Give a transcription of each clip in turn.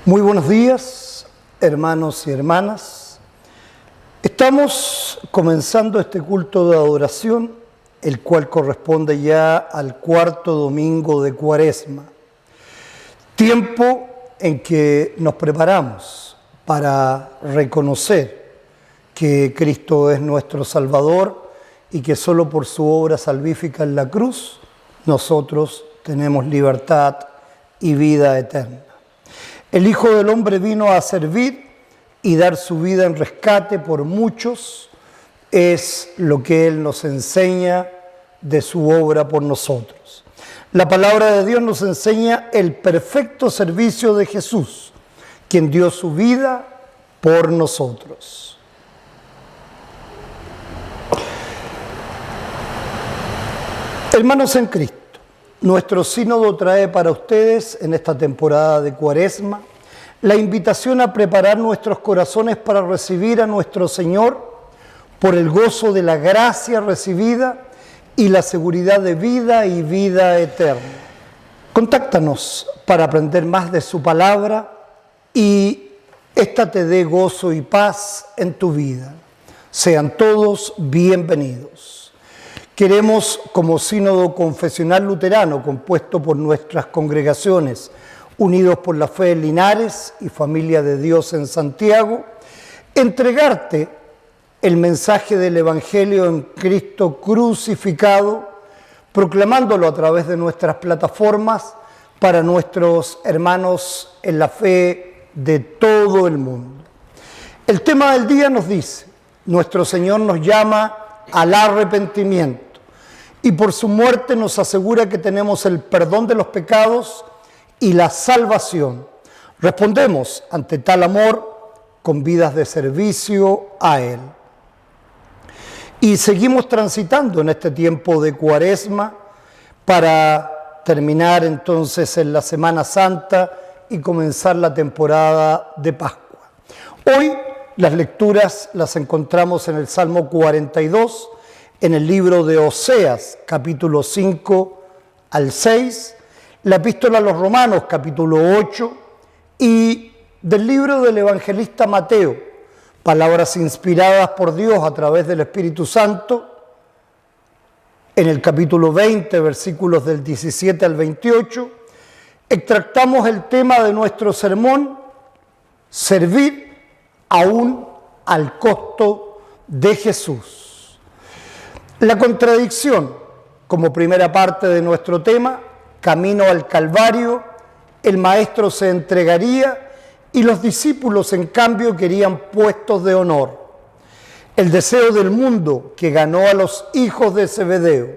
Muy buenos días, hermanos y hermanas. Estamos comenzando este culto de adoración, el cual corresponde ya al cuarto domingo de Cuaresma. Tiempo en que nos preparamos para reconocer que Cristo es nuestro Salvador y que solo por su obra salvífica en la cruz nosotros tenemos libertad y vida eterna. El Hijo del Hombre vino a servir y dar su vida en rescate por muchos, es lo que Él nos enseña de su obra por nosotros. La palabra de Dios nos enseña el perfecto servicio de Jesús, quien dio su vida por nosotros. Hermanos en Cristo, nuestro sínodo trae para ustedes en esta temporada de Cuaresma la invitación a preparar nuestros corazones para recibir a nuestro Señor por el gozo de la gracia recibida y la seguridad de vida y vida eterna. Contáctanos para aprender más de su palabra y ésta te dé gozo y paz en tu vida. Sean todos bienvenidos. Queremos, como sínodo confesional luterano, compuesto por nuestras congregaciones, unidos por la fe en Linares y Familia de Dios en Santiago, entregarte el mensaje del Evangelio en Cristo crucificado, proclamándolo a través de nuestras plataformas para nuestros hermanos en la fe de todo el mundo. El tema del día nos dice, nuestro Señor nos llama al arrepentimiento y por su muerte nos asegura que tenemos el perdón de los pecados y la salvación. Respondemos ante tal amor con vidas de servicio a Él. Y seguimos transitando en este tiempo de Cuaresma para terminar entonces en la Semana Santa y comenzar la temporada de Pascua. Hoy las lecturas las encontramos en el Salmo 42, en el libro de Oseas, capítulo 5 al 6, la Epístola a los Romanos, capítulo 8, y del libro del evangelista Mateo, palabras inspiradas por Dios a través del Espíritu Santo, en el capítulo 20, versículos del 17 al 28, extractamos el tema de nuestro sermón, servir aún al costo de Jesús. La contradicción, como primera parte de nuestro tema, camino al Calvario, el Maestro se entregaría y los discípulos, en cambio, querían puestos de honor. El deseo del mundo que ganó a los hijos de Zebedeo,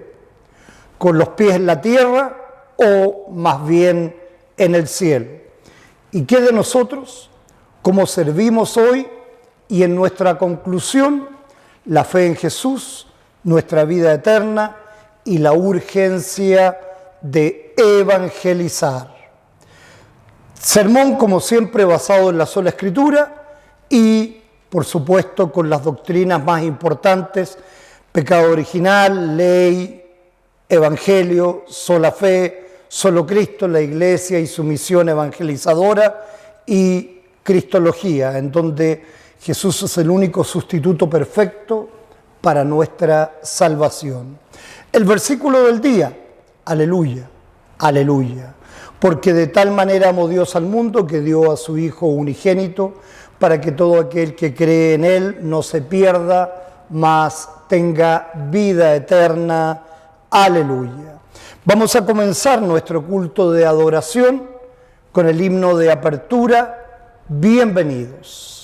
con los pies en la tierra o más bien en el cielo. ¿Y qué de nosotros? ¿Cómo servimos hoy? Y en nuestra conclusión, la fe en Jesús, nuestra vida eterna y la urgencia de evangelizar. Sermón, como siempre, basado en la sola Escritura y, por supuesto, con las doctrinas más importantes: pecado original, ley, evangelio, sola fe, solo Cristo, la Iglesia y su misión evangelizadora, y cristología, en donde Jesús es el único sustituto perfecto para nuestra salvación. El versículo del día: aleluya, aleluya, porque de tal manera amó Dios al mundo que dio a su Hijo unigénito, para que todo aquel que cree en Él no se pierda, mas tenga vida eterna. Aleluya. Vamos a comenzar nuestro culto de adoración con el himno de apertura, Bienvenidos.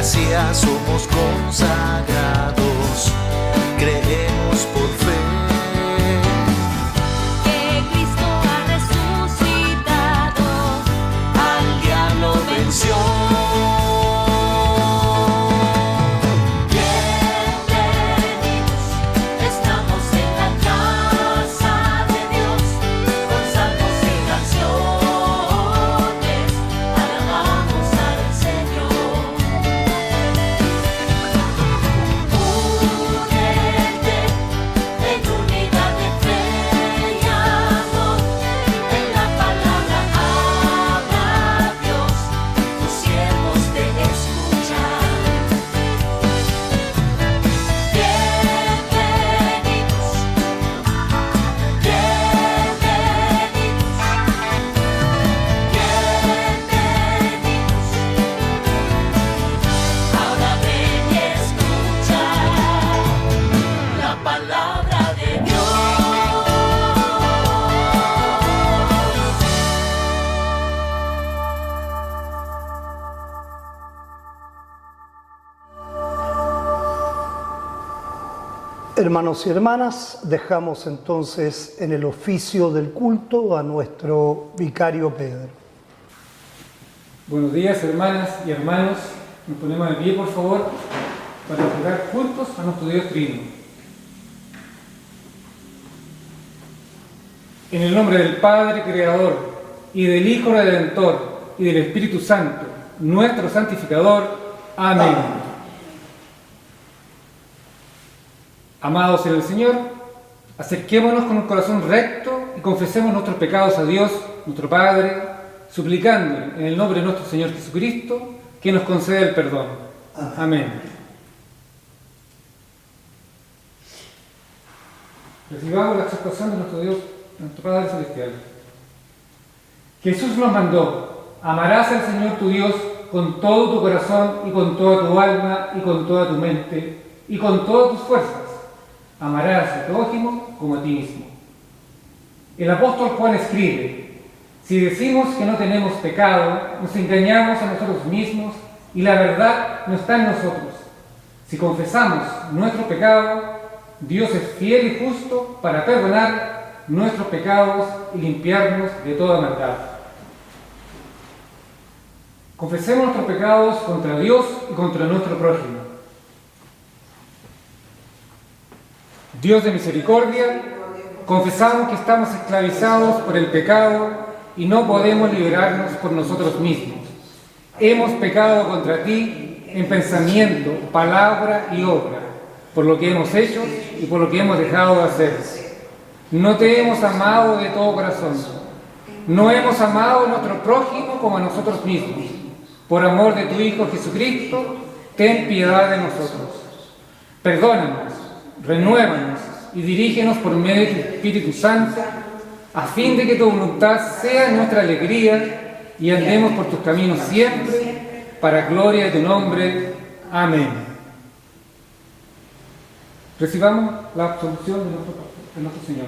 gracia somos consagrados, creemos por fe. Que Cristo ha resucitado, Al diablo venció. bienvenidos, estamos en la casa de Dios, con salmos y canciones, alabamos al Señor. Únete en unidad de fe y amor, en la palabra habla Dios, tus siervos te escuchan. Bienvenidos, ahora ven y escucha la palabra de Dios. Hermanos y hermanas, dejamos entonces en el oficio del culto a nuestro vicario Pedro. Buenos días, hermanas y hermanos. Nos ponemos de pie, por favor, para orar juntos a nuestro Dios Trino. En el nombre del Padre Creador, y del Hijo Redentor, y del Espíritu Santo, nuestro santificador. Amén. Amados en el Señor, acerquémonos con un corazón recto y confesemos nuestros pecados a Dios, nuestro Padre, suplicándole en el nombre de nuestro Señor Jesucristo que nos conceda el perdón. Amén. Recibamos la exhortación de nuestro Dios, nuestro Padre Celestial. Jesús nos mandó: amarás al Señor tu Dios con todo tu corazón y con toda tu alma y con toda tu mente y con todas tus fuerzas. Amarás a tu prójimo como a ti mismo. El apóstol Juan escribe: si decimos que no tenemos pecado, nos engañamos a nosotros mismos y la verdad no está en nosotros. Si confesamos nuestro pecado, Dios es fiel y justo para perdonar nuestros pecados y limpiarnos de toda maldad. Confesemos nuestros pecados contra Dios y contra nuestro prójimo. Dios de misericordia, confesamos que estamos esclavizados por el pecado y no podemos liberarnos por nosotros mismos. Hemos pecado contra ti en pensamiento, palabra y obra, por lo que hemos hecho y por lo que hemos dejado de hacer. No te hemos amado de todo corazón. No hemos amado a nuestro prójimo como a nosotros mismos. Por amor de tu Hijo Jesucristo, ten piedad de nosotros. Perdónanos, renuévanos y dirígenos por medio de tu Espíritu Santo, a fin de que tu voluntad sea nuestra alegría y andemos por tus caminos siempre, para gloria de tu nombre. Amén. Recibamos la absolución de nuestro Señor.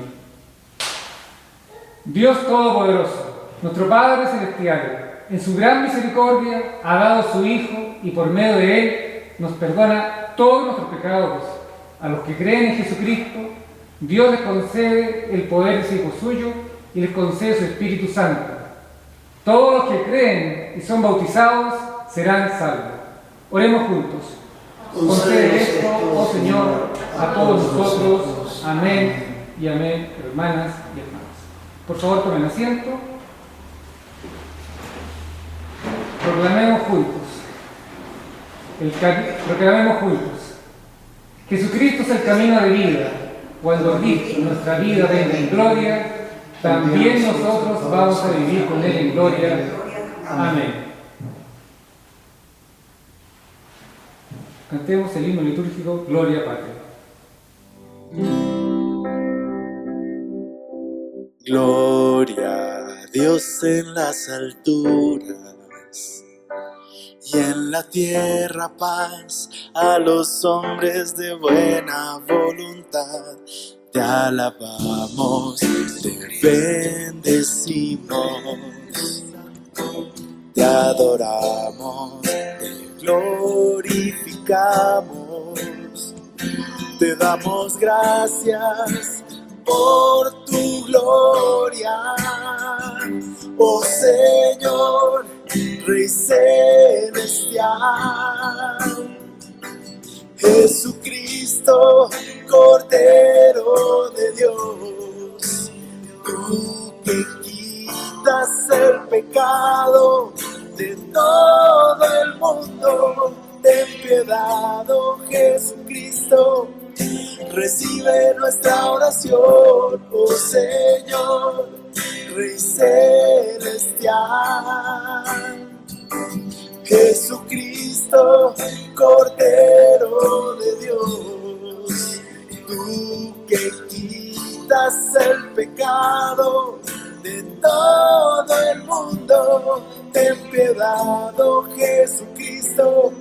Dios Todopoderoso, nuestro Padre Celestial, en su gran misericordia ha dado a su Hijo y por medio de Él nos perdona todos nuestros pecados. A los que creen en Jesucristo, Dios les concede el poder de ser Hijo suyo y les concede su Espíritu Santo. Todos los que creen y son bautizados serán salvos. Oremos juntos. Concede esto, oh Señor, a todos nosotros. Amén y amén, hermanas y hermanos. Por favor, tomen asiento. Proclamemos juntos. Proclamemos juntos. Jesucristo es el camino de vida. Cuando Cristo, nuestra vida, venga en gloria, también nosotros vamos a vivir con Él en gloria. Amén. Cantemos el himno litúrgico Gloria Patria. Gloria a Dios en las alturas y en la tierra paz a los hombres de buena voluntad. Te alabamos, te bendecimos. te adoramos, te glorificamos, te damos gracias por tu gloria, oh Señor, Rey celestial. Jesucristo, Cordero de Dios, tú que quitas el pecado de todo el mundo, ten piedad, oh Jesucristo, recibe nuestra oración, oh Señor, Rey celestial. Jesucristo, Cordero de Dios, tú que quitas el pecado de todo el mundo, ten piedad, oh Jesucristo,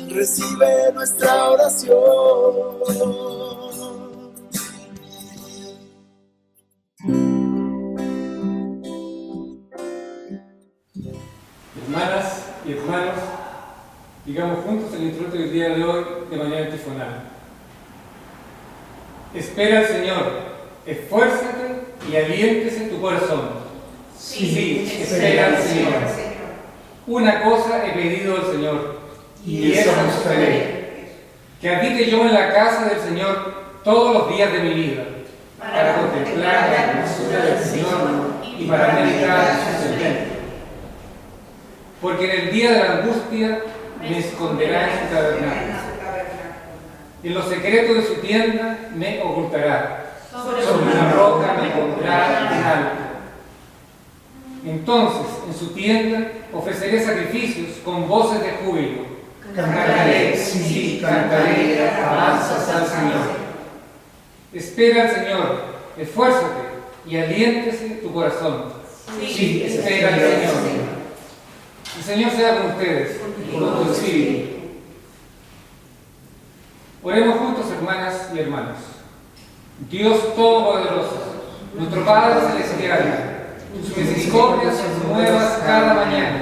recibe nuestra oración. Hermanas y hermanos, digamos juntos el introito del día de hoy de manera antifonal. Espera al Señor, esfuérzate y aliéntese tu corazón. Sí, espera al Señor. Una cosa he pedido al Señor, y esa buscaré, que habite yo en la casa del Señor todos los días de mi vida, para contemplar la hermosura del Señor y para meditar en su sentencia. Porque en el día de la angustia me esconderá en su tabernáculo. En lo secreto de su tienda me ocultará. Sobre una roca me pondrá en alto. Entonces, en su tienda ofreceré sacrificios con voces de júbilo. Cantaré, sí, cantaré alabanzas al Señor. Espera al Señor, esfuérzate y aliéntese tu corazón. Sí, espera al Señor. El Señor sea con ustedes y con tu espíritu. Oremos juntos, hermanas y hermanos. Dios Todopoderoso, nuestro Padre Celestial, tus misericordias son nuevas cada mañana,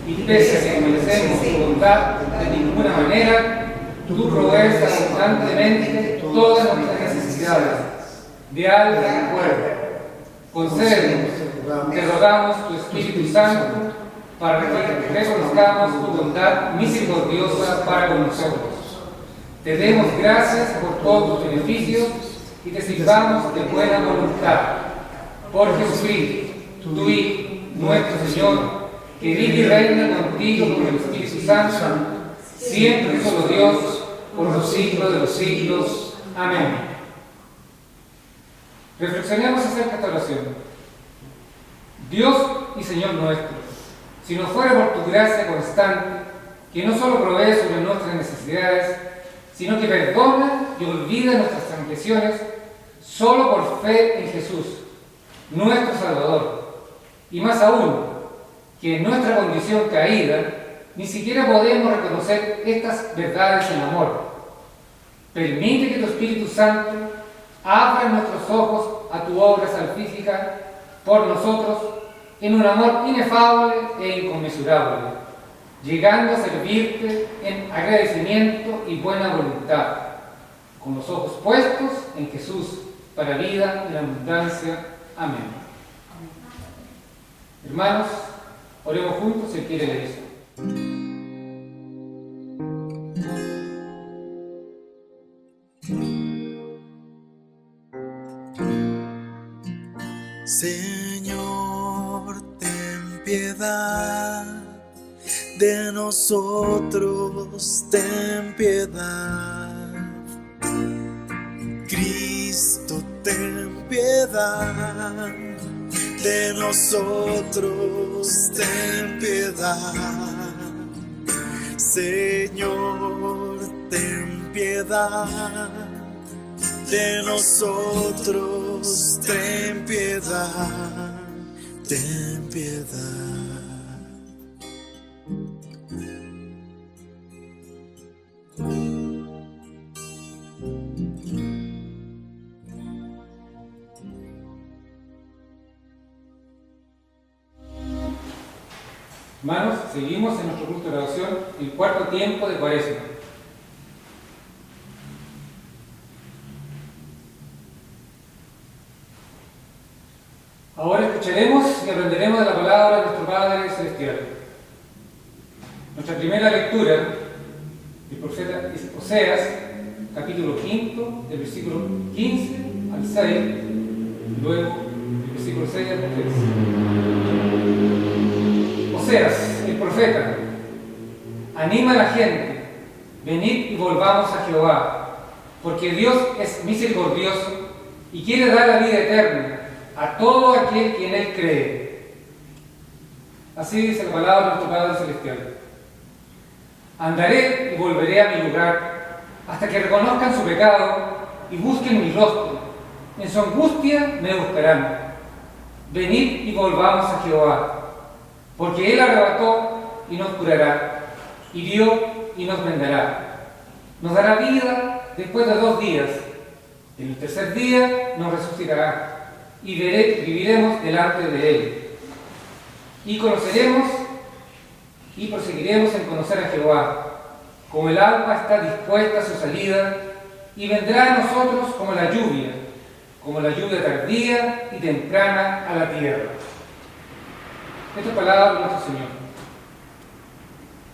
y pese a que merecemos tu bondad de ninguna manera, tú provees abundantemente todas nuestras necesidades, de alma y cuerpo. Concédenos, te rogamos, tu Espíritu Santo, para que reconozcamos tu bondad misericordiosa para con nosotros. Te demos gracias por todos tus beneficios y te sirvamos de buena voluntad. Por Jesucristo, tu Hijo, nuestro Señor, que vive y reina contigo con el Espíritu Santo, siempre y solo Dios, por los siglos de los siglos. Amén. Reflexionemos acerca de esta oración. Dios y Señor nuestro, si no fuera por tu gracia constante, que no solo provee sobre nuestras necesidades, sino que perdona y olvida nuestras transgresiones, solo por fe en Jesús, nuestro Salvador. Y más aún, que en nuestra condición caída, ni siquiera podemos reconocer estas verdades en amor. Permite que tu Espíritu Santo abra nuestros ojos a tu obra salvífica por nosotros en un amor inefable e inconmensurable, llegando a servirte en agradecimiento y buena voluntad, con los ojos puestos en Jesús, para vida y abundancia. Amén. Hermanos, oremos juntos si quiere leer eso. Señor, ten piedad de nosotros, ten piedad. Cristo, ten piedad de nosotros, ten piedad. Señor, ten piedad de nosotros, ten piedad, ten piedad. Hermanos, seguimos en nuestro culto de oración, el cuarto tiempo de Cuaresma. Ahora escucharemos y aprenderemos de la palabra de nuestro Padre Celestial. Nuestra primera lectura del profeta Oseas, capítulo 5, del versículo 15 al 6, y luego del versículo 6 al 13. Oseas, el profeta, anima a la gente, venid y volvamos a Jehová, porque Dios es misericordioso y quiere dar la vida eterna a todo aquel que en Él cree. Así dice la palabra de nuestro Padre Celestial. Andaré y volveré a mi lugar hasta que reconozcan su pecado y busquen mi rostro. En su angustia me buscarán. Venid y volvamos a Jehová, porque Él arrebató y nos curará, hirió y nos vendará. Nos dará vida después de 2 días. En el tercer día nos resucitará y viviremos delante de Él. Y conoceremos y proseguiremos en conocer a Jehová, como el alma está dispuesta a su salida, y vendrá a nosotros como la lluvia tardía y temprana a la tierra. Esta es palabra de nuestro Señor.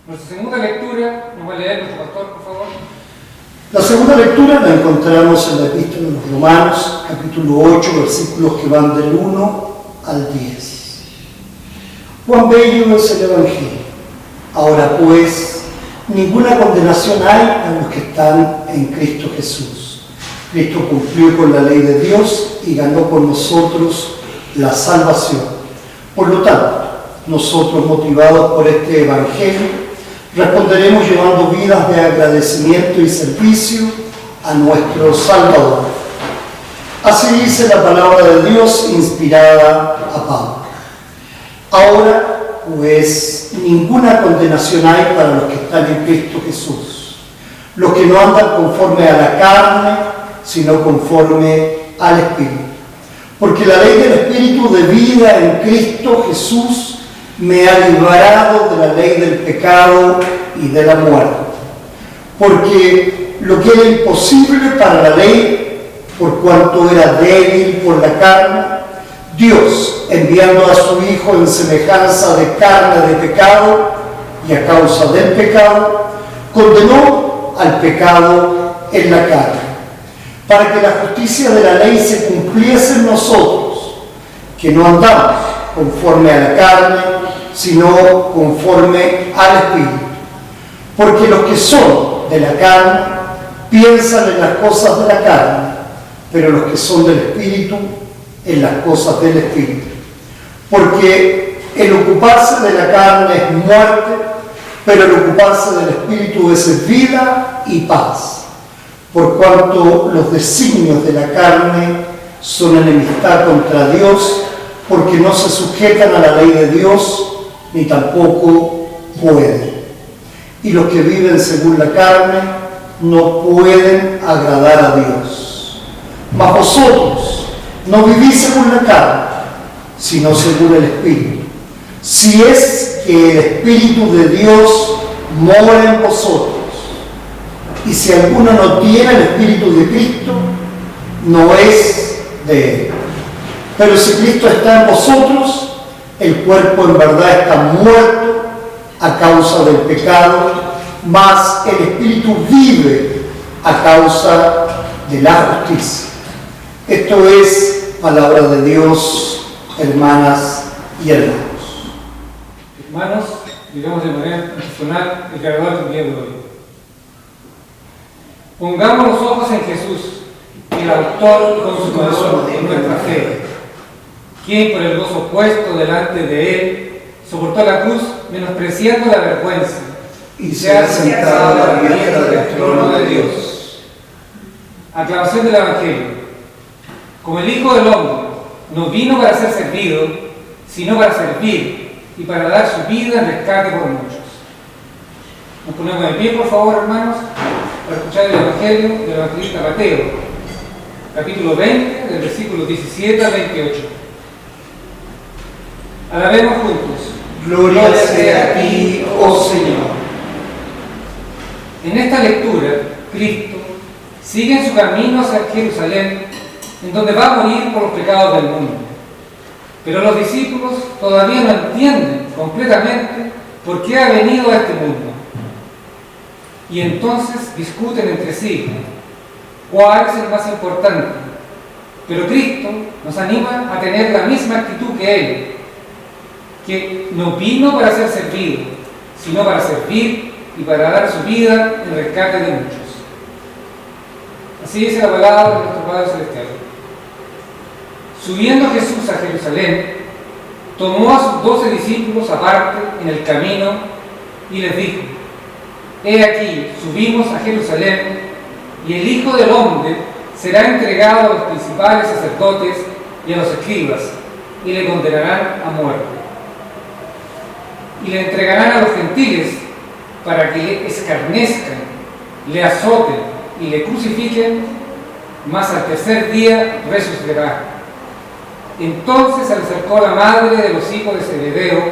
Nuestra segunda lectura nos va a leer nuestro pastor, por favor. La segunda lectura la encontramos en la Epístola de los Romanos, capítulo 8, versículos que van del 1 al 10. Cuán bello es el Evangelio. Ahora pues, ninguna condenación hay a los que están en Cristo Jesús. Cristo cumplió con la ley de Dios y ganó por nosotros la salvación. Por lo tanto, nosotros, motivados por este Evangelio, responderemos llevando vidas de agradecimiento y servicio a nuestro Salvador. Así dice la palabra de Dios inspirada a Pablo. Ahora, pues, ninguna condenación hay para los que están en Cristo Jesús, los que no andan conforme a la carne, sino conforme al Espíritu. Porque la ley del Espíritu de vida en Cristo Jesús me ha librado de la ley del pecado y de la muerte. Porque lo que era imposible para la ley, por cuanto era débil por la carne, Dios, enviando a su Hijo en semejanza de carne de pecado, y a causa del pecado, condenó al pecado en la carne, para que la justicia de la ley se cumpliese en nosotros, que no andamos conforme a la carne, sino conforme al Espíritu. Porque los que son de la carne piensan en las cosas de la carne, pero los que son del Espíritu en las cosas del Espíritu. Porque el ocuparse de la carne es muerte, pero el ocuparse del Espíritu es vida y paz. Por cuanto los designios de la carne son enemistad contra Dios, porque no se sujetan a la ley de Dios, ni tampoco pueden. Y los que viven según la carne no pueden agradar a Dios. Mas vosotros no vivís según la carne, sino según el Espíritu. Si es que el Espíritu de Dios mora en vosotros. Y si alguno no tiene el Espíritu de Cristo, no es de Él. Pero si Cristo está en vosotros, el cuerpo en verdad está muerto a causa del pecado, mas el Espíritu vive a causa de la justicia. Esto es palabra de Dios, hermanas y hermanos. Hermanos, digamos de manera personal, el Creador del día de hoy. Pongamos los ojos en Jesús, el autor y consumador de nuestra fe, quien por el gozo puesto delante de Él soportó la cruz, menospreciando la vergüenza, y se ha sentado a la diestra del trono de Dios. Aclamación del Evangelio. Como el Hijo del Hombre no vino para ser servido, sino para servir y para dar su vida en rescate por muchos. Nos ponemos de pie, por favor, hermanos, para escuchar el Evangelio del evangelista Mateo, capítulo 20, del versículo 17 al 28. Alabemos juntos. Gloria sea a ti, oh Señor. En esta lectura, Cristo sigue en su camino hacia Jerusalén, en donde va a morir por los pecados del mundo. Pero los discípulos todavía no entienden completamente por qué ha venido a este mundo. Y entonces discuten entre sí cuál es el más importante. Pero Cristo nos anima a tener la misma actitud que Él, que no vino para ser servido, sino para servir y para dar su vida en rescate de muchos. Así dice la palabra de nuestro Padre Celestial. Subiendo Jesús a Jerusalén, tomó a sus 12 discípulos aparte en el camino y les dijo: He aquí, subimos a Jerusalén, y el Hijo del Hombre será entregado a los principales sacerdotes y a los escribas, y le condenarán a muerte. Y le entregarán a los gentiles para que le escarnezcan, le azoten y le crucifiquen, mas al tercer día resucitará. Entonces se le acercó la madre de los hijos de Zebedeo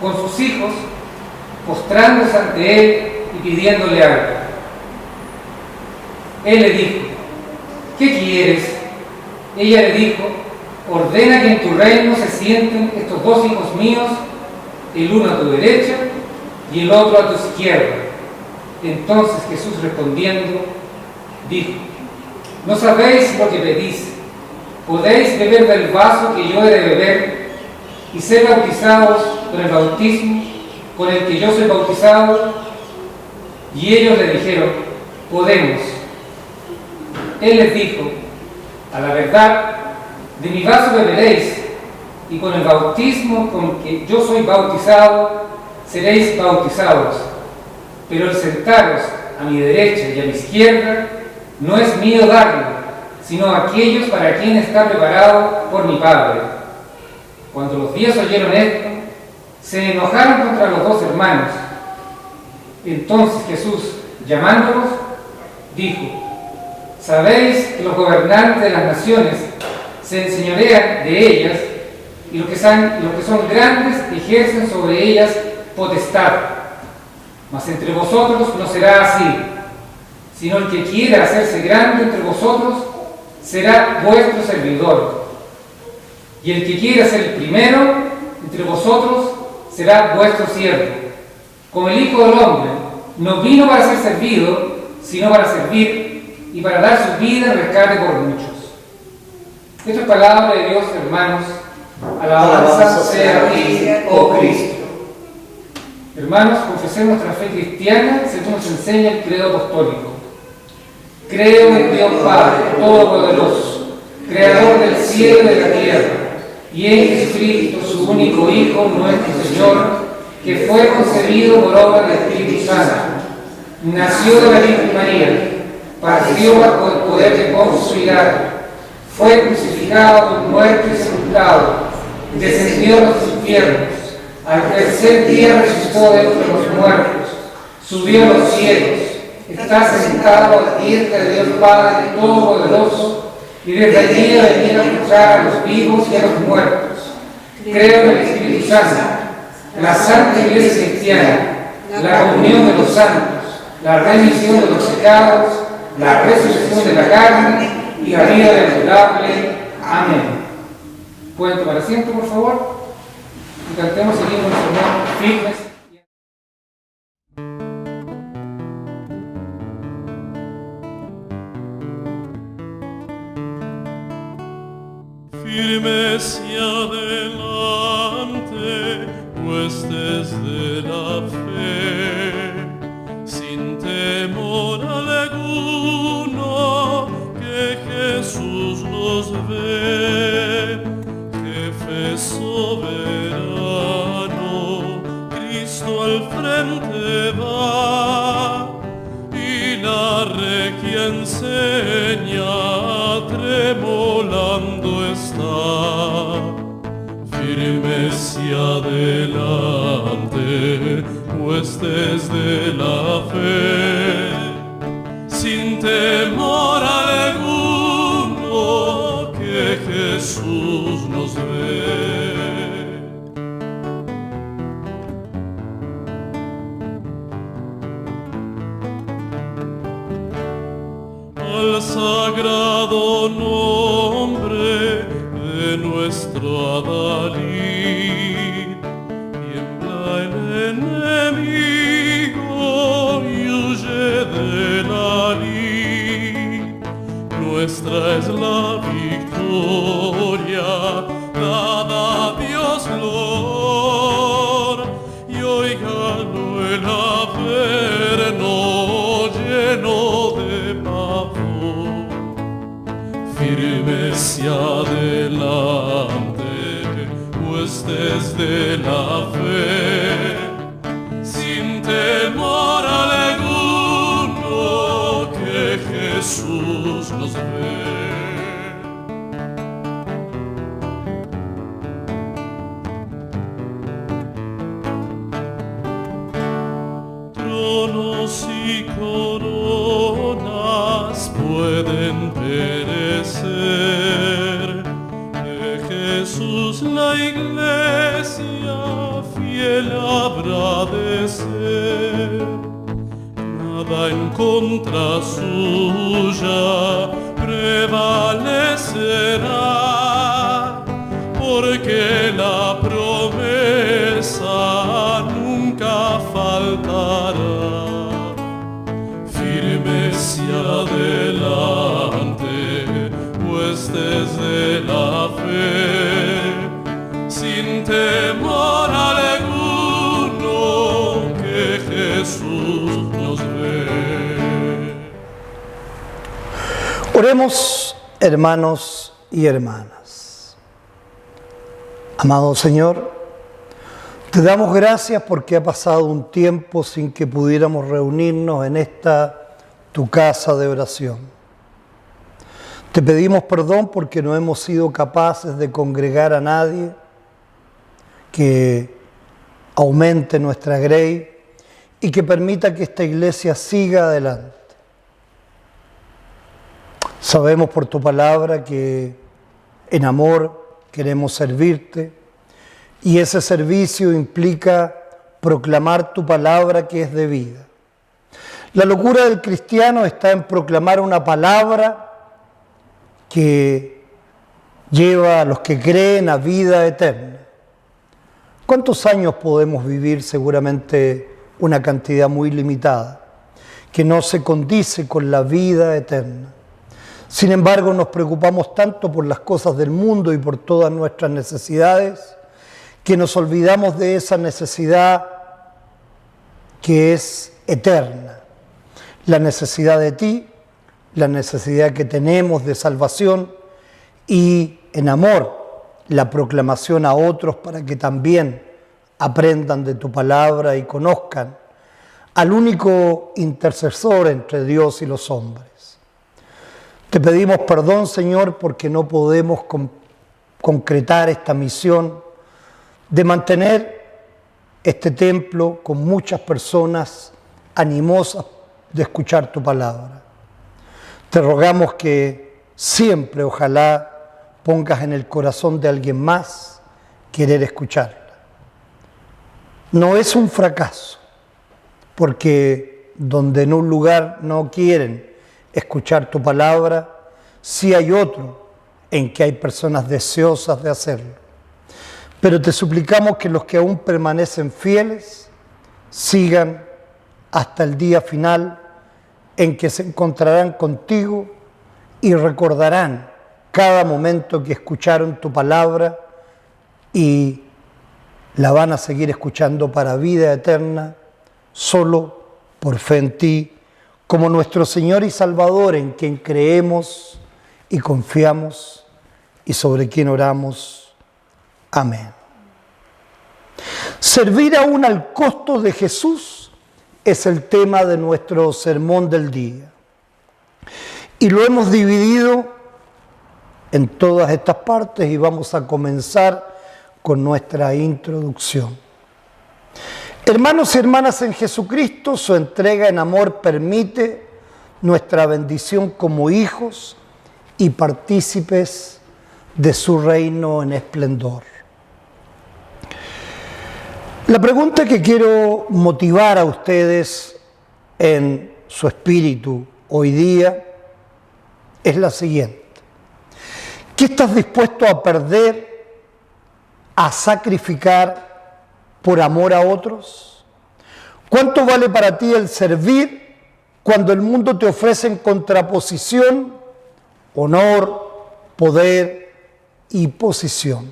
con sus hijos, postrándose ante él y pidiéndole algo. Él le dijo: ¿Qué quieres? Ella le dijo: ordena que en tu reino se sienten estos 2 hijos míos, el uno a tu derecha y el otro a tu izquierda. Entonces Jesús respondiendo dijo: ¿No sabéis lo que pedís? ¿Podéis beber del vaso que yo he de beber y ser bautizados con el bautismo con el que yo soy bautizado? Y ellos le dijeron: podemos. Él les dijo: a la verdad, de mi vaso beberéis, y con el bautismo con que yo soy bautizado seréis bautizados. Pero el sentaros a mi derecha y a mi izquierda no es mío darlo, sino aquellos para quienes está preparado por mi Padre. Cuando los 10 oyeron esto, se enojaron contra los 2 hermanos. Entonces Jesús, llamándolos, dijo: sabéis que los gobernantes de las naciones se enseñorean de ellas, y los que son grandes ejercen sobre ellas potestad. Mas entre vosotros no será así, sino el que quiera hacerse grande entre vosotros será vuestro servidor. Y el que quiera ser el primero entre vosotros será vuestro siervo. Como el Hijo del Hombre no vino para ser servido, sino para servir y para dar su vida en rescate por muchos. Esta es palabra de Dios, hermanos. Alabanza sea a ti, oh Cristo. Hermanos, confesemos nuestra fe cristiana según nos enseña el credo apostólico. Creo en Dios Padre Todopoderoso, Creador del cielo y de la tierra, y en Jesucristo, su único Hijo, nuestro Señor, que fue concebido por obra del Espíritu Santo, nació de la Virgen María, partió bajo el poder de Poncio Pilato, fue crucificado, muerto y sepultado, descendió a los infiernos, al tercer día resucitó de entre los muertos, subió a los cielos, está sentado a la diestra de Dios Padre Todopoderoso, y desde allí ha venido a juzgar a los vivos y a los muertos. Creo en el Espíritu Santo, la Santa Iglesia Cristiana, la comunión de los santos, la remisión de los pecados, la resurrección de la carne y la vida perdurable. Amén. ¿Pueden tomar asiento, por favor? Y cantemos siguiendo el sermón firmes. Firmes y adelante, huestes de la fe, sin temor alguno, que Jesús nos ve, jefe soberano, Cristo al frente va, y la regia enseña, tremolando está. Firmes y adelante, huestes de la fe, sin temor alguno, que Jesús nos ve. al sagrado nombre de nuestro Adalid. Tiembla el enemigo y huye de la lid. Nuestra es la victoria, dada a Dios Lord, y oígalo el averno lleno de pavor. Firmes y adelante, huestes de la fe, sin temor alguno que Jesús nos ve. Tronos y coronas pueden perecer, de Jesús la iglesia fiel habrá de ser. Nada en contra suya prevalecerá, porque la promesa nunca faltará. Firmes y adelante, huestes de la fe, sin temor alguno que Jesús nos ve. Oremos, hermanos y hermanas. Amado Señor, te damos gracias porque ha pasado un tiempo sin que pudiéramos reunirnos en esta tu casa de oración. Te pedimos perdón porque no hemos sido capaces de congregar a nadie, que aumente nuestra grey y que permita que esta iglesia siga adelante. Sabemos por tu palabra que en amor queremos servirte, y ese servicio implica proclamar tu palabra que es de vida. La locura del cristiano está en proclamar una palabra que lleva a los que creen a vida eterna. ¿Cuántos años podemos vivir? Seguramente una cantidad muy limitada, que no se condice con la vida eterna. Sin embargo, nos preocupamos tanto por las cosas del mundo y por todas nuestras necesidades, que nos olvidamos de esa necesidad que es eterna. La necesidad de ti, la necesidad que tenemos de salvación y, en amor, la proclamación a otros para que también aprendan de tu palabra y conozcan al único intercesor entre Dios y los hombres. Te pedimos perdón, Señor, porque no podemos concretar esta misión de mantener este templo con muchas personas animosas de escuchar tu palabra. Te rogamos que siempre, ojalá, pongas en el corazón de alguien más querer escucharla. No es un fracaso, porque donde en un lugar no quieren escuchar tu palabra, sí hay otro en que hay personas deseosas de hacerlo. Pero te suplicamos que los que aún permanecen fieles sigan hasta el día final en que se encontrarán contigo y recordarán cada momento que escucharon tu palabra y la van a seguir escuchando para vida eterna, solo por fe en ti, como nuestro Señor y Salvador, en quien creemos y confiamos y sobre quien oramos. Amén. Servir aún al costo de Jesús es el tema de nuestro sermón del día. Y lo hemos dividido en todas estas partes y vamos a comenzar con nuestra introducción. Hermanos y hermanas en Jesucristo, su entrega en amor permite nuestra bendición como hijos y partícipes de su reino en esplendor. La pregunta que quiero motivar a ustedes en su espíritu hoy día es la siguiente. ¿Qué estás dispuesto a perder, a sacrificar por amor a otros? ¿Cuánto vale para ti el servir cuando el mundo te ofrece en contraposición honor, poder y posición?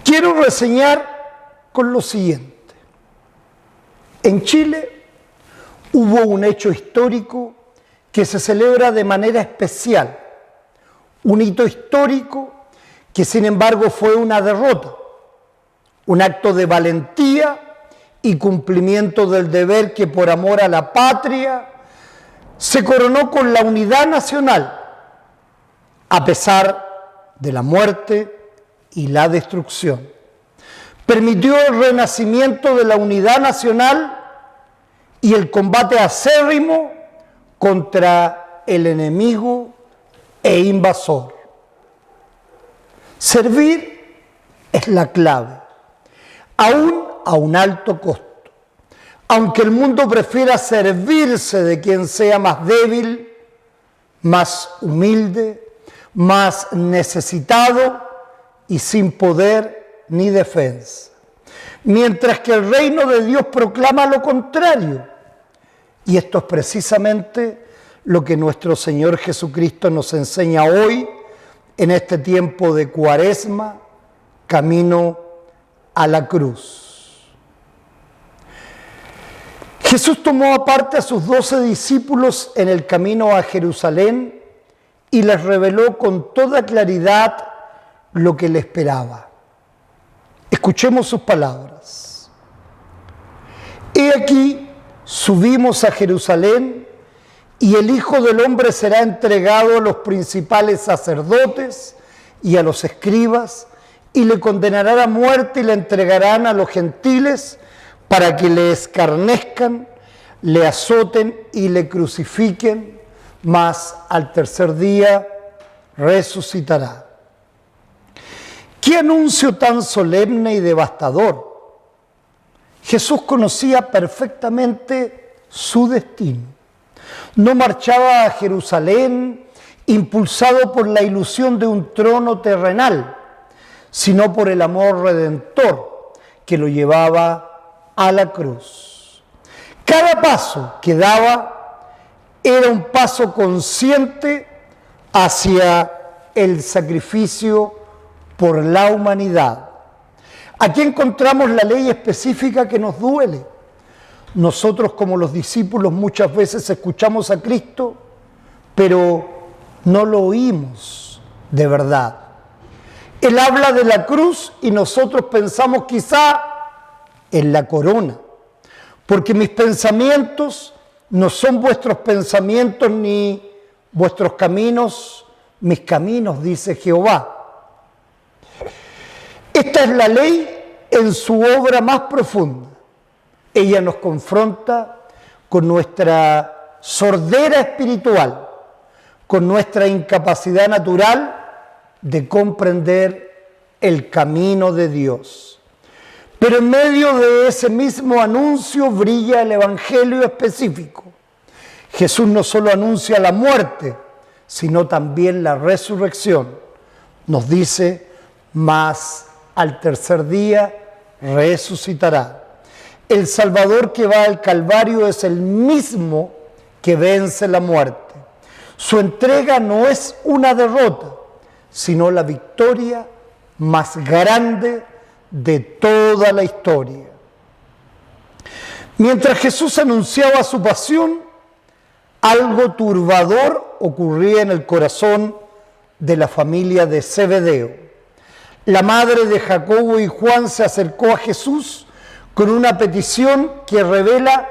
Quiero reseñar con lo siguiente. En Chile hubo un hecho histórico que se celebra de manera especial, un hito histórico que sin embargo fue una derrota, un acto de valentía y cumplimiento del deber que por amor a la patria se coronó con la unidad nacional, a pesar de la muerte y la destrucción. Permitió el renacimiento de la unidad nacional y el combate acérrimo contra el enemigo e invasor. Servir es la clave, aún a un alto costo. Aunque el mundo prefiera servirse de quien sea más débil, más humilde, más necesitado y sin poder ni defensa. Mientras que el reino de Dios proclama lo contrario. Y esto es precisamente lo que nuestro Señor Jesucristo nos enseña hoy en este tiempo de Cuaresma, camino a la cruz. Jesús tomó aparte a sus 12 discípulos en el camino a Jerusalén y les reveló con toda claridad lo que le esperaba. Escuchemos sus palabras. He aquí, subimos a Jerusalén y el Hijo del Hombre será entregado a los principales sacerdotes y a los escribas y le condenarán a muerte y le entregarán a los gentiles para que le escarnezcan, le azoten y le crucifiquen, mas al tercer día resucitará. ¡Qué anuncio tan solemne y devastador! Jesús conocía perfectamente su destino. No marchaba a Jerusalén impulsado por la ilusión de un trono terrenal, sino por el amor redentor que lo llevaba a la cruz. Cada paso que daba era un paso consciente hacia el sacrificio por la humanidad. Aquí encontramos la ley específica que nos duele. Nosotros, como los discípulos, muchas veces escuchamos a Cristo, pero no lo oímos de verdad. Él habla de la cruz y nosotros pensamos quizá en la corona, porque mis pensamientos no son vuestros pensamientos ni vuestros caminos, mis caminos, dice Jehová. Esta es la ley en su obra más profunda. Ella nos confronta con nuestra sordera espiritual, con nuestra incapacidad natural de comprender el camino de Dios. Pero en medio de ese mismo anuncio brilla el evangelio específico. Jesús no solo anuncia la muerte, sino también la resurrección. Nos dice, mas al tercer día resucitará. El Salvador que va al Calvario es el mismo que vence la muerte. Su entrega no es una derrota, sino la victoria más grande de toda la historia. Mientras Jesús anunciaba su pasión, algo turbador ocurría en el corazón de la familia de Zebedeo. La madre de Jacobo y Juan se acercó a Jesús con una petición que revela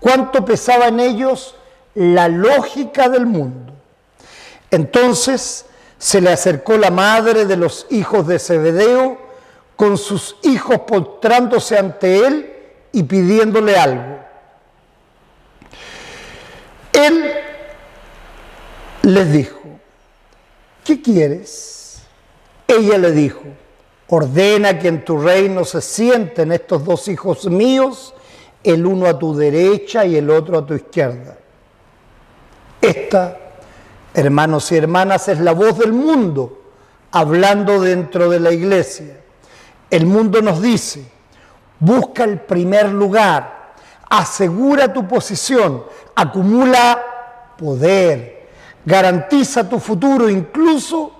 cuánto pesaba en ellos la lógica del mundo. Entonces se le acercó la madre de los hijos de Zebedeo con sus hijos postrándose ante él y pidiéndole algo. Él les dijo, ¿qué quieres? Ella le dijo, ordena que en tu reino se sienten estos dos hijos míos, el uno a tu derecha y el otro a tu izquierda. Esta Hermanos y hermanas, es la voz del mundo hablando dentro de la iglesia. El mundo nos dice, busca el primer lugar, asegura tu posición, acumula poder, garantiza tu futuro, incluso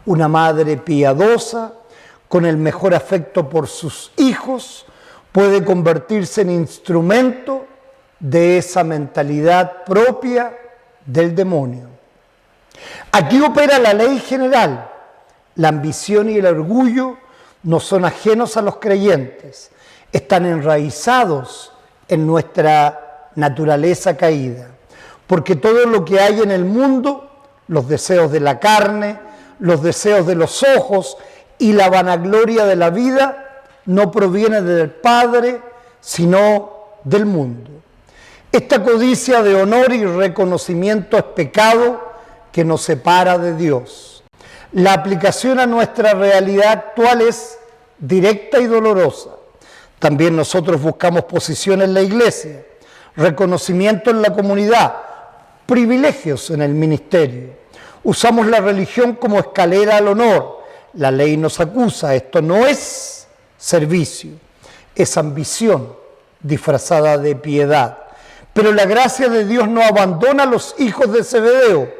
una madre piadosa, con el mejor afecto por sus hijos, puede convertirse en instrumento de esa mentalidad propia del demonio. Aquí opera la ley general. La ambición y el orgullo no son ajenos a los creyentes, están enraizados en nuestra naturaleza caída, porque todo lo que hay en el mundo, los deseos de la carne, los deseos de los ojos y la vanagloria de la vida, no proviene del Padre, sino del mundo. Esta codicia de honor y reconocimiento es pecado que nos separa de Dios. La aplicación a nuestra realidad actual es directa y dolorosa. También nosotros buscamos posición en la iglesia, reconocimiento en la comunidad, privilegios en el ministerio. Usamos la religión como escalera al honor. La ley nos acusa, esto no es servicio, es ambición disfrazada de piedad. Pero la gracia de Dios no abandona a los hijos de Zebedeo,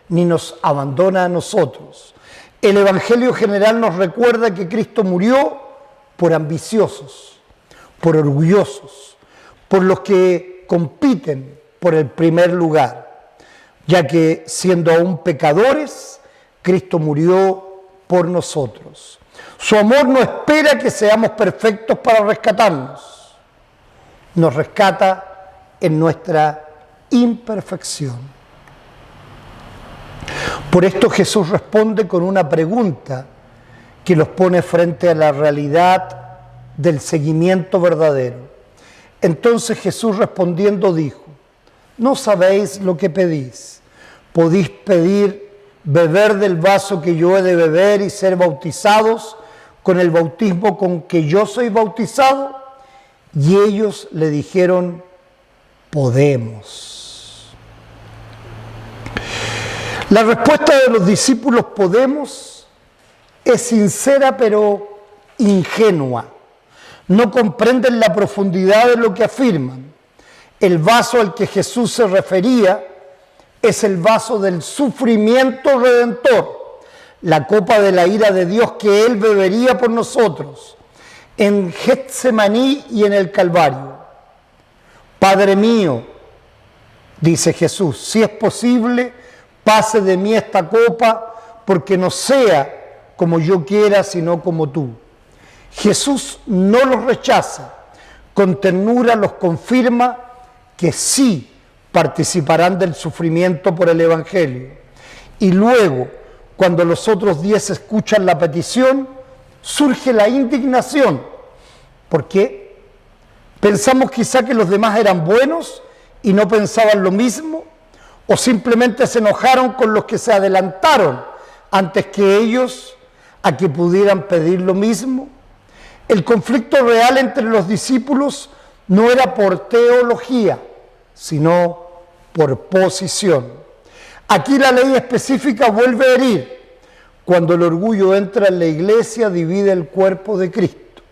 ni nos abandona a nosotros. El Evangelio general nos recuerda que Cristo murió por ambiciosos, por orgullosos, por los que compiten por el primer lugar, ya que siendo aún pecadores, Cristo murió por nosotros. Su amor no espera que seamos perfectos para rescatarnos. Nos rescata en nuestra imperfección. Por esto Jesús responde con una pregunta que los pone frente a la realidad del seguimiento verdadero. Entonces Jesús respondiendo dijo, ¿no sabéis lo que pedís? ¿Podéis pedir beber del vaso que yo he de beber y ser bautizados con el bautismo con que yo soy bautizado? Y ellos le dijeron, podemos. La respuesta de los discípulos podemos es sincera pero ingenua. No comprenden la profundidad de lo que afirman. El vaso al que Jesús se refería es el vaso del sufrimiento redentor, la copa de la ira de Dios que Él bebería por nosotros en Getsemaní y en el Calvario. Padre mío, dice Jesús, si es posible, pase de mí esta copa, porque no sea como yo quiera, sino como tú. Jesús no los rechaza, con ternura los confirma que sí participarán del sufrimiento por el Evangelio. Y luego, cuando los otros 10 escuchan la petición, surge la indignación. ¿Por qué? ¿Pensamos quizá que los demás eran buenos y no pensaban lo mismo? ¿O simplemente se enojaron con los que se adelantaron antes que ellos a que pudieran pedir lo mismo? El conflicto real entre los discípulos no era por teología, sino por posición. Aquí la ley específica vuelve a herir. Cuando el orgullo entra en la iglesia, divide el cuerpo de Cristo.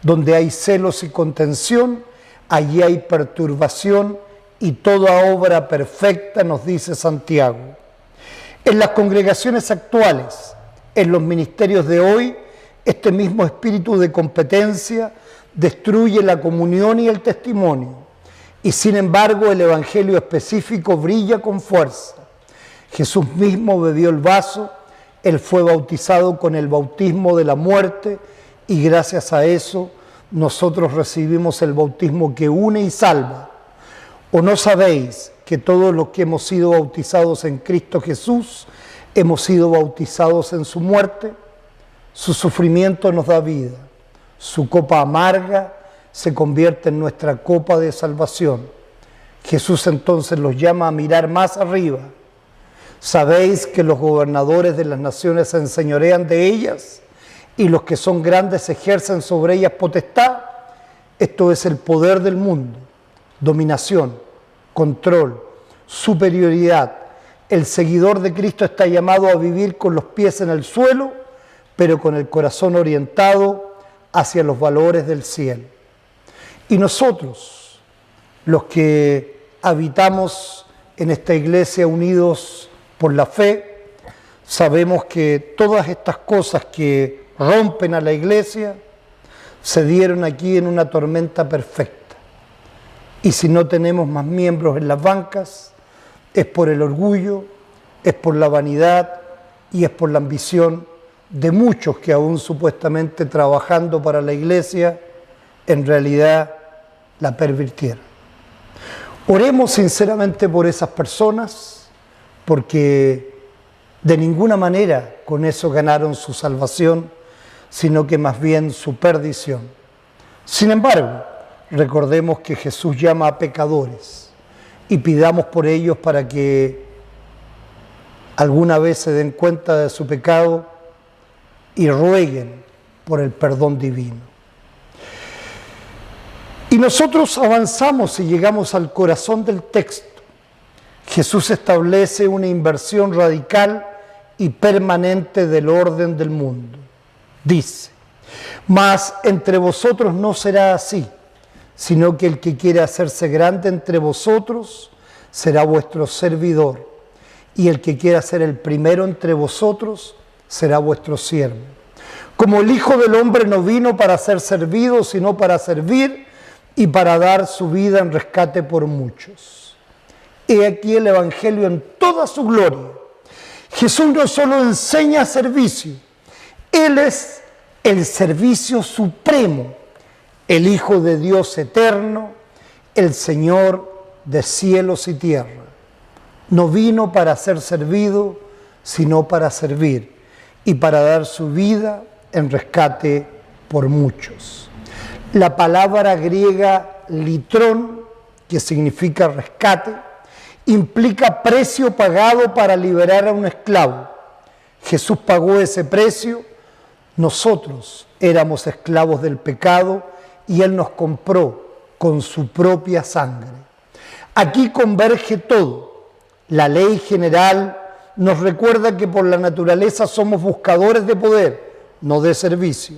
Donde hay celos y contención, allí hay perturbación y toda obra perfecta, nos dice Santiago. En las congregaciones actuales, en los ministerios de hoy, este mismo espíritu de competencia destruye la comunión y el testimonio. Y sin embargo, el evangelio específico brilla con fuerza. Jesús mismo bebió el vaso, Él fue bautizado con el bautismo de la muerte y gracias a eso nosotros recibimos el bautismo que une y salva. ¿O no sabéis que todos los que hemos sido bautizados en Cristo Jesús hemos sido bautizados en su muerte? Su sufrimiento nos da vida, su copa amarga se convierte en nuestra copa de salvación. Jesús entonces los llama a mirar más arriba. ¿Sabéis que los gobernadores de las naciones se enseñorean de ellas y los que son grandes ejercen sobre ellas potestad? Esto es el poder del mundo, dominación, control, superioridad, el seguidor de Cristo está llamado a vivir con los pies en el suelo, pero con el corazón orientado hacia los valores del cielo. Y nosotros, los que habitamos en esta iglesia unidos por la fe, sabemos que todas estas cosas que rompen a la iglesia se dieron aquí en una tormenta perfecta. Y si no tenemos más miembros en las bancas, es por el orgullo, es por la vanidad y es por la ambición de muchos que aún supuestamente trabajando para la iglesia, en realidad la pervirtieron. Oremos sinceramente por esas personas, porque de ninguna manera con eso ganaron su salvación, sino que más bien su perdición. Sin embargo, recordemos que Jesús llama a pecadores y pidamos por ellos para que alguna vez se den cuenta de su pecado y rueguen por el perdón divino. Y nosotros avanzamos y llegamos al corazón del texto. Jesús establece una inversión radical y permanente del orden del mundo. Dice: mas entre vosotros no será así, sino que el que quiere hacerse grande entre vosotros será vuestro servidor, y el que quiera ser el primero entre vosotros será vuestro siervo. Como el Hijo del Hombre no vino para ser servido, sino para servir y para dar su vida en rescate por muchos. He aquí el Evangelio en toda su gloria. Jesús no solo enseña servicio, Él es el servicio supremo, el Hijo de Dios eterno, el Señor de cielos y tierra. No vino para ser servido, sino para servir y para dar su vida en rescate por muchos. La palabra griega litrón, que significa rescate, implica precio pagado para liberar a un esclavo. Jesús pagó ese precio. Nosotros éramos esclavos del pecado y Él nos compró con su propia sangre. Aquí converge todo. La ley general nos recuerda que por la naturaleza somos buscadores de poder, no de servicio.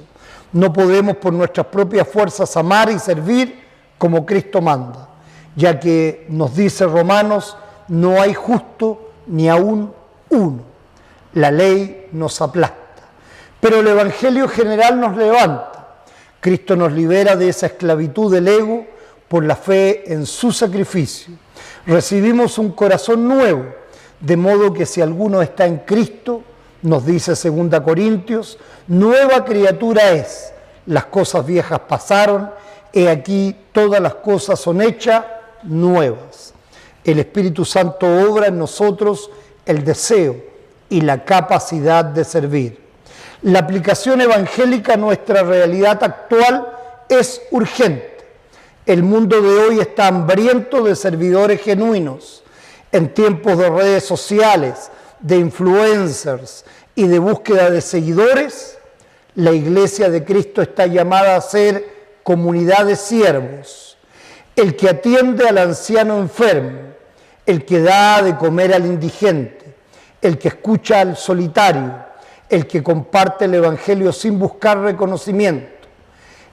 No podemos por nuestras propias fuerzas amar y servir como Cristo manda, ya que nos dice Romanos, no hay justo ni aún uno. La ley nos aplasta, pero el Evangelio general nos levanta. Cristo nos libera de esa esclavitud del ego por la fe en su sacrificio. Recibimos un corazón nuevo, de modo que si alguno está en Cristo, nos dice 2 Corintios, nueva criatura es. Las cosas viejas pasaron, he aquí todas las cosas son hechas nuevas. El Espíritu Santo obra en nosotros el deseo y la capacidad de servir. La aplicación evangélica a nuestra realidad actual es urgente. El mundo de hoy está hambriento de servidores genuinos. En tiempos de redes sociales, de influencers y de búsqueda de seguidores, la Iglesia de Cristo está llamada a ser comunidad de siervos. El que atiende al anciano enfermo, el que da de comer al indigente, el que escucha al solitario, el que comparte el Evangelio sin buscar reconocimiento.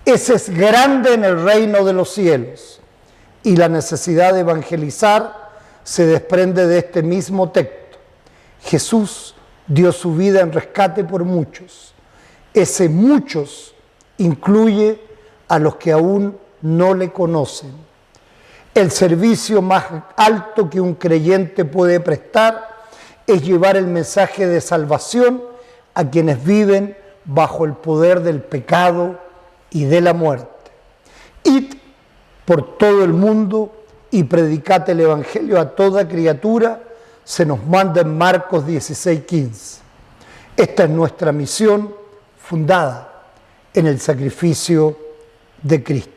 Ese es grande en el reino de los cielos. Y la necesidad de evangelizar se desprende de este mismo texto. Jesús dio su vida en rescate por muchos. Ese muchos incluye a los que aún no le conocen. El servicio más alto que un creyente puede prestar es llevar el mensaje de salvación a quienes viven bajo el poder del pecado y de la muerte. Id por todo el mundo y predicad el Evangelio a toda criatura, se nos manda en Marcos 16:15. Esta es nuestra misión fundada en el sacrificio de Cristo.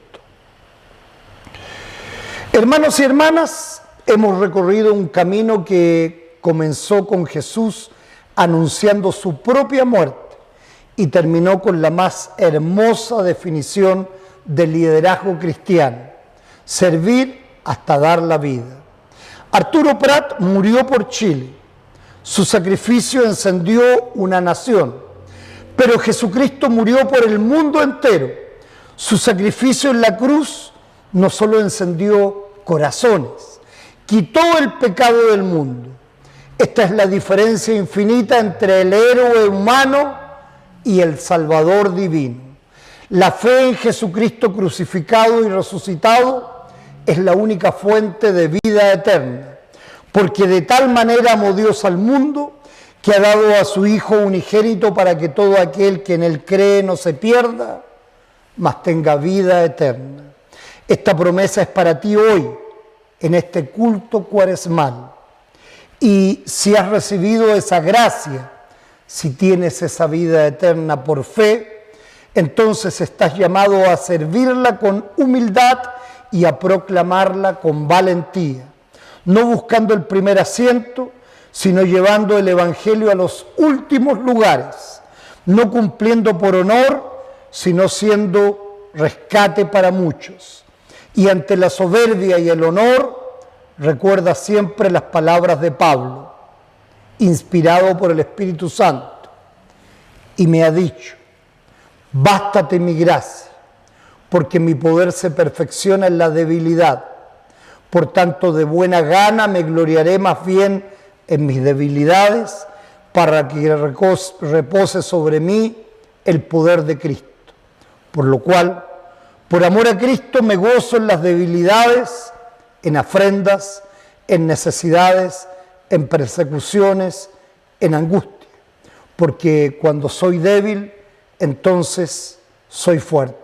Hermanos y hermanas, hemos recorrido un camino que comenzó con Jesús anunciando su propia muerte y terminó con la más hermosa definición del liderazgo cristiano: servir hasta dar la vida. Arturo Prat murió por Chile Su sacrificio encendió una nación, pero Jesucristo murió por el mundo entero. Su sacrificio en la cruz no solo encendió corazones, quitó el pecado del mundo. Esta es la diferencia infinita entre el héroe humano y el Salvador divino. La fe en Jesucristo crucificado y resucitado es la única fuente de vida eterna, porque de tal manera amó Dios al mundo que ha dado a su Hijo unigénito para que todo aquel que en él cree no se pierda, mas tenga vida eterna. Esta promesa es para ti hoy, en este culto cuaresmal. Y si has recibido esa gracia, si tienes esa vida eterna por fe, entonces estás llamado a servirla con humildad y a proclamarla con valentía, no buscando el primer asiento, sino llevando el Evangelio a los últimos lugares, no cumpliendo por honor, sino siendo rescate para muchos. Y ante la soberbia y el honor, recuerda siempre las palabras de Pablo, inspirado por el Espíritu Santo, y me ha dicho: bástate mi gracia, porque mi poder se perfecciona en la debilidad. Por tanto, de buena gana me gloriaré más bien en mis debilidades, para que repose sobre mí el poder de Cristo. Por lo cual, por amor a Cristo, me gozo en las debilidades, en afrentas, en necesidades, en persecuciones, en angustia. Porque cuando soy débil, entonces soy fuerte.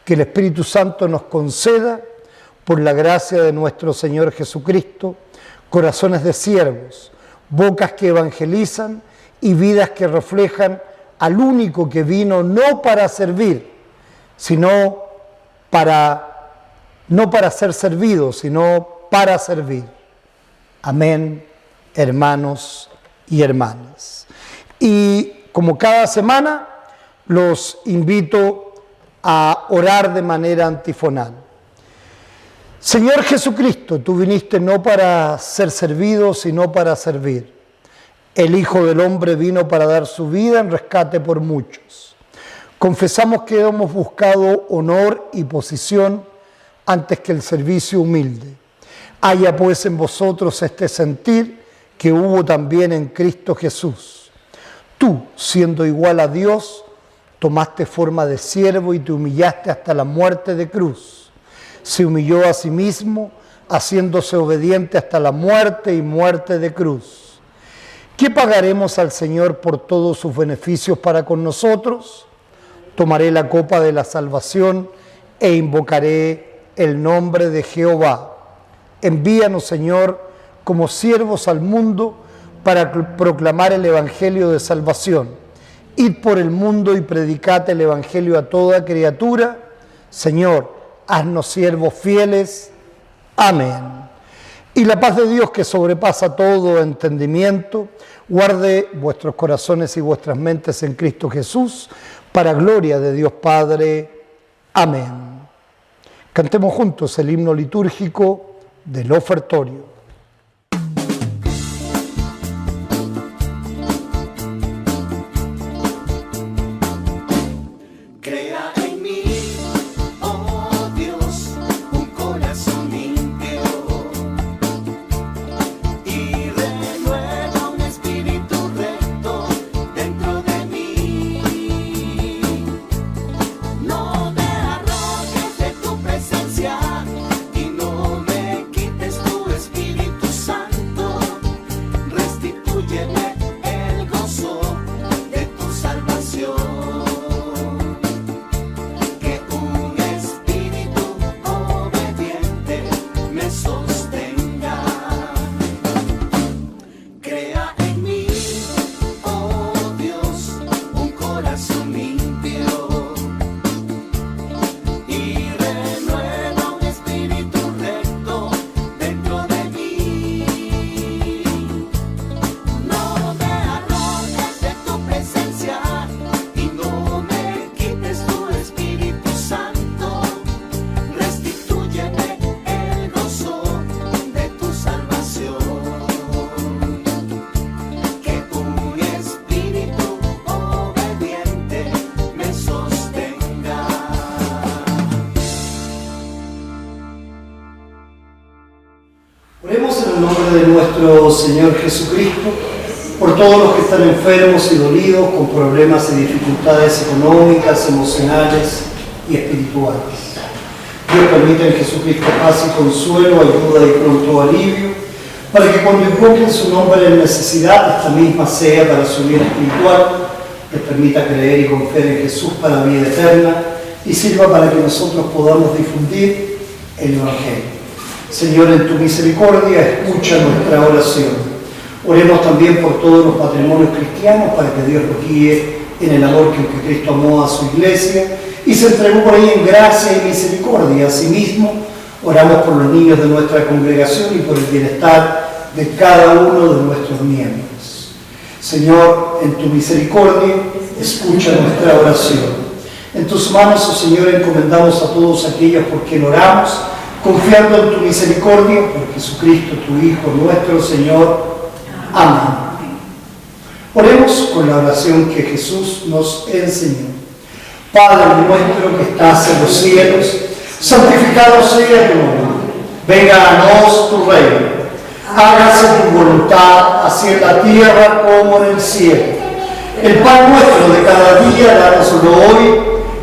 Que el Espíritu Santo nos conceda, por la gracia de nuestro Señor Jesucristo, corazones de siervos, bocas que evangelizan y vidas que reflejan al único que vino no para servir, sino no para ser servido, sino para servir. Amén, hermanos y hermanas. Y como cada semana, los invito a orar de manera antifonal. Señor Jesucristo, tú viniste no para ser servido, sino para servir. El Hijo del Hombre vino para dar su vida en rescate por muchos. Confesamos que hemos buscado honor y posición antes que el servicio humilde. Haya pues en vosotros este sentir que hubo también en Cristo Jesús. Tú, siendo igual a Dios, tomaste forma de siervo y te humillaste hasta la muerte de cruz. Se humilló a sí mismo, haciéndose obediente hasta la muerte y muerte de cruz. ¿Qué pagaremos al Señor por todos sus beneficios para con nosotros? Tomaré la copa de la salvación e invocaré el nombre de Jehová. Envíanos, Señor, como siervos al mundo para proclamar el Evangelio de salvación. Id por el mundo y predicad el Evangelio a toda criatura. Señor, haznos siervos fieles. Amén. Y la paz de Dios, que sobrepasa todo entendimiento, guarde vuestros corazones y vuestras mentes en Cristo Jesús, para gloria de Dios Padre. Amén. Cantemos juntos el himno litúrgico del ofertorio. Y no me quites tu espíritu. Oremos en el nombre de nuestro Señor Jesucristo por todos los que están enfermos y dolidos con problemas y dificultades económicas, emocionales y espirituales. Dios permita en Jesucristo paz y consuelo, ayuda y pronto alivio, para que cuando invoquen su nombre en necesidad, esta misma sea para su bien espiritual, les permita creer y confiar en Jesús para vida eterna y sirva para que nosotros podamos difundir el Evangelio. Señor, en tu misericordia, escucha nuestra oración. Oremos también por todos los matrimonios cristianos para que Dios los guíe en el amor con que Cristo amó a su iglesia y se entregó por ahí en gracia y misericordia. Asimismo, oramos por los niños de nuestra congregación y por el bienestar de cada uno de nuestros miembros. Señor, en tu misericordia, escucha nuestra oración. En tus manos, oh Señor, encomendamos a todos aquellos por quien oramos, confiando en tu misericordia, por Jesucristo, tu Hijo, nuestro Señor. Amén. Oremos con la oración que Jesús nos enseñó. Padre nuestro que estás en los cielos, santificado sea tu nombre. Venga a nosotros tu reino. Hágase tu voluntad, así en la tierra como en el cielo. El pan nuestro de cada día, dánoslo hoy,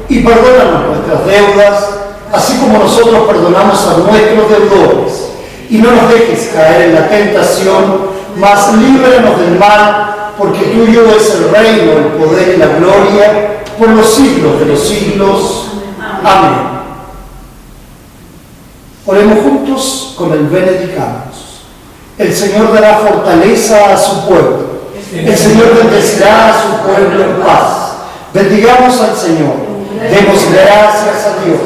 y perdónanos nuestras deudas, así como nosotros perdonamos a nuestros deudores. Y no nos dejes caer en la tentación, mas líbranos del mal, porque tuyo es el reino, el poder y la gloria, por los siglos de los siglos. Amén. Oremos juntos con el Benedicamus. El Señor dará fortaleza a su pueblo. El Señor bendecirá a su pueblo en paz. Bendigamos al Señor. Demos gracias a Dios.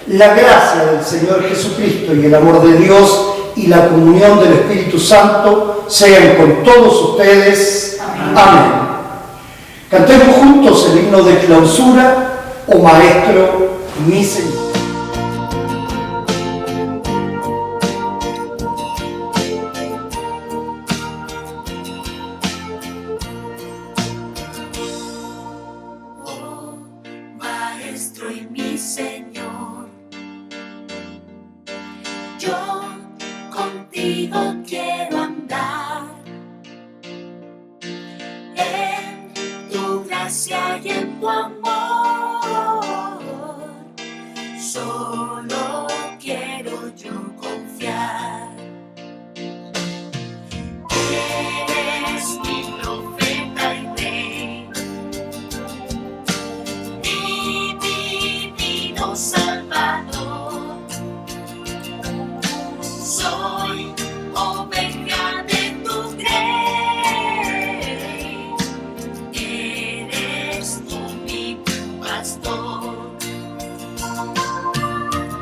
La gracia del Señor Jesucristo y el amor de Dios y la comunión del Espíritu Santo sean con todos ustedes. Amén. Cantemos juntos el himno de clausura, oh Maestro, mi Señor. Oh, Maestro y mi Señor, yo contigo quiero andar en tu gracia y en tu amor. Solo quiero yo confiar. Eres mi profeta y rey, mi divino Salvador. Soy oveja de tu grey, eres tú mi pastor.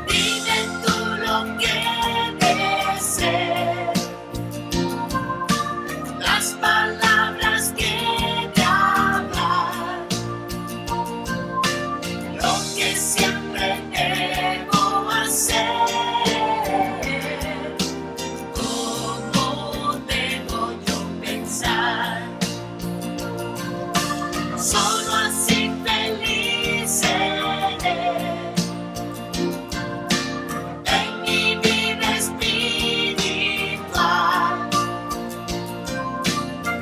Dime tú lo que desees, las palabras que te hablan, lo que siempre debo hacer. ¿Cómo debo yo pensar? Solo así feliz seré en mi vida espiritual.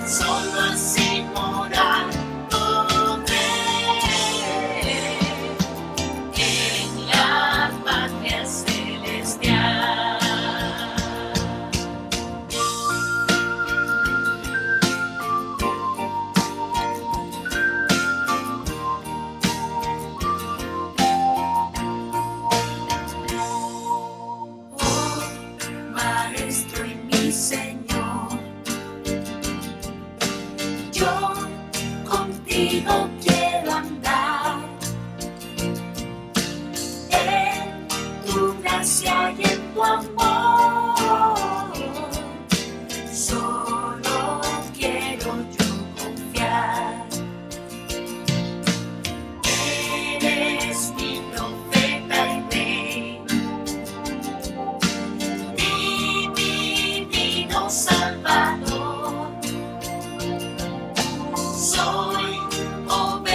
Solo así morar podré en la patria celestial. Oh, Maestro y mi Señor, yo contigo quiero andar en tu gracia y en tu amor. Solo quiero yo confiar. Eres mi profeta y rey, mi divino Salvador. Soy oveja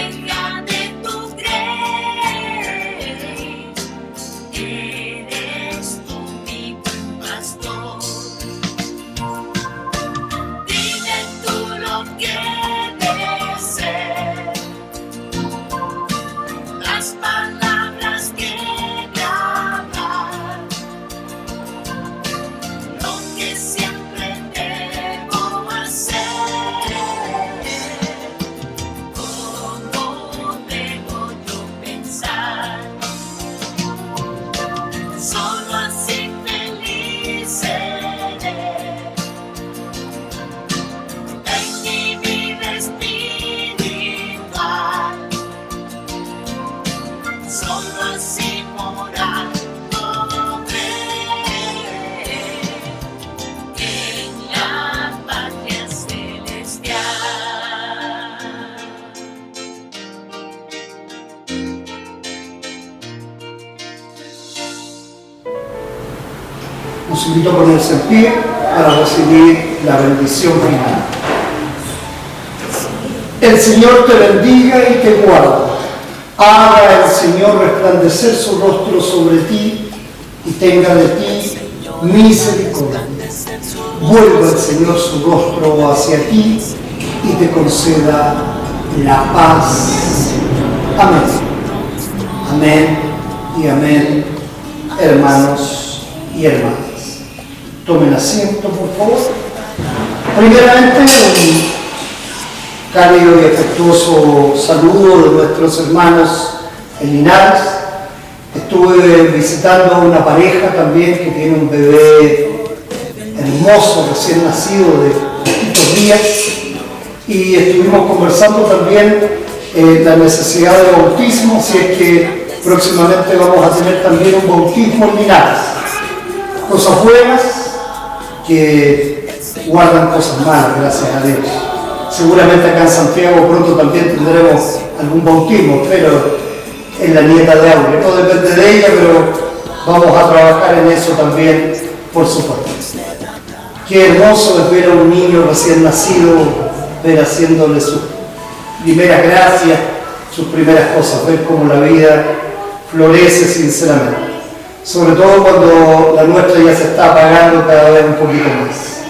invito a ponerse en pie para recibir la bendición final. El Señor te bendiga y te guarde. Haga el Señor resplandecer su rostro sobre ti y tenga de ti misericordia. Vuelva el Señor su rostro hacia ti y te conceda la paz. Amén. Amén y amén, hermanos y hermanas. Tomen asiento, por favor. Primeramente, un cálido y afectuoso saludo de nuestros hermanos en Linares. Estuve visitando a una pareja también que tiene un bebé hermoso, recién nacido de poquitos días, y estuvimos conversando también la necesidad de bautismo, si es que próximamente vamos a tener también un bautismo en Linares. Cosas buenas que guardan cosas malas, gracias a Dios. Seguramente acá en Santiago pronto también tendremos algún bautismo, pero en la nieta de Aurea. No depende de ella, pero vamos a trabajar en eso también, por supuesto. Qué hermoso es ver a un niño recién nacido, ver haciéndole sus primeras gracias, sus primeras cosas, ver cómo la vida florece sinceramente. Sobre todo cuando la nuestra ya se está apagando cada vez un poquito más.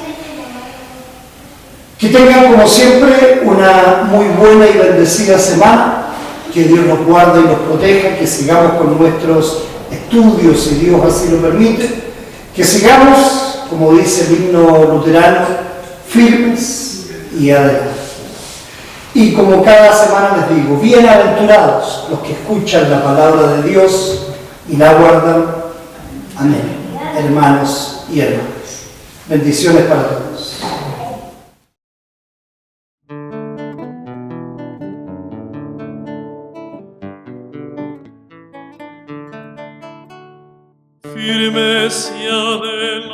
Que tengan, como siempre, una muy buena y bendecida semana. Que Dios nos guarde y nos proteja, que sigamos con nuestros estudios, si Dios así lo permite. Que sigamos, como dice el himno luterano, firmes y adelante. Y como cada semana les digo, bienaventurados los que escuchan la palabra de Dios y la guardan. Amén. Hermanos y hermanas. Bendiciones para todos. Firmes y adelante,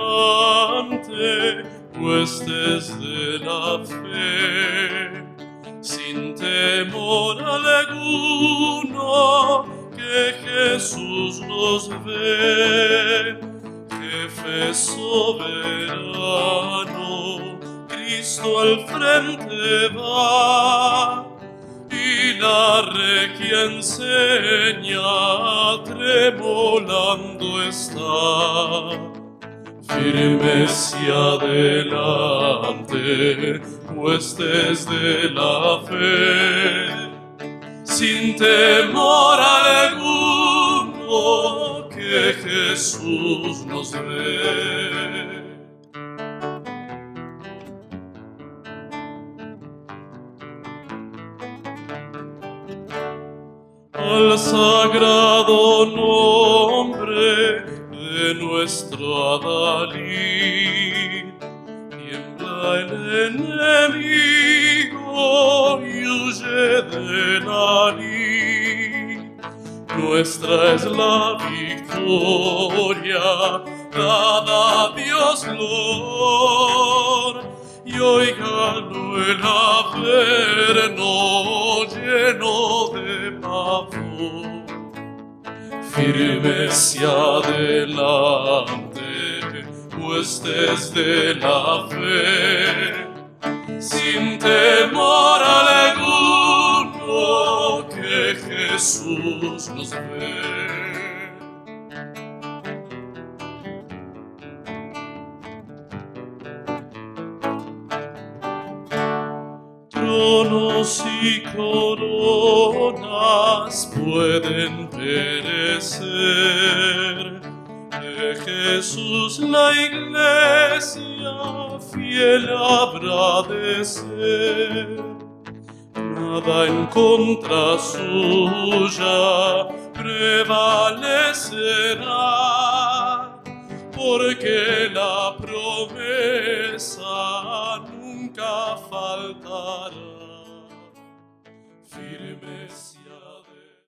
huestes de la fe, sin temor alguno, que Jesús nos ve. Jefe soberano, Cristo al frente va, y la regia enseña, tremolando está. Firmes y adelante, huestes de la fe, sin temor alguno, que Jesús nos ve. Al sagrado nombre de nuestro Adalid, tiembla el enemigo y huye de la lid. Nuestra es la victoria, dada a Dios Lord, y oígalo el averno lleno de pavor. Firmes y adelante, huestes de la fe, sin temor alguno, que Jesús nos ve. Tronos y coronas pueden perecer, de Jesús la iglesia fiel habrá de ser. Nada en contra suya prevalecerá, porque la promesa nunca faltará. Firmes y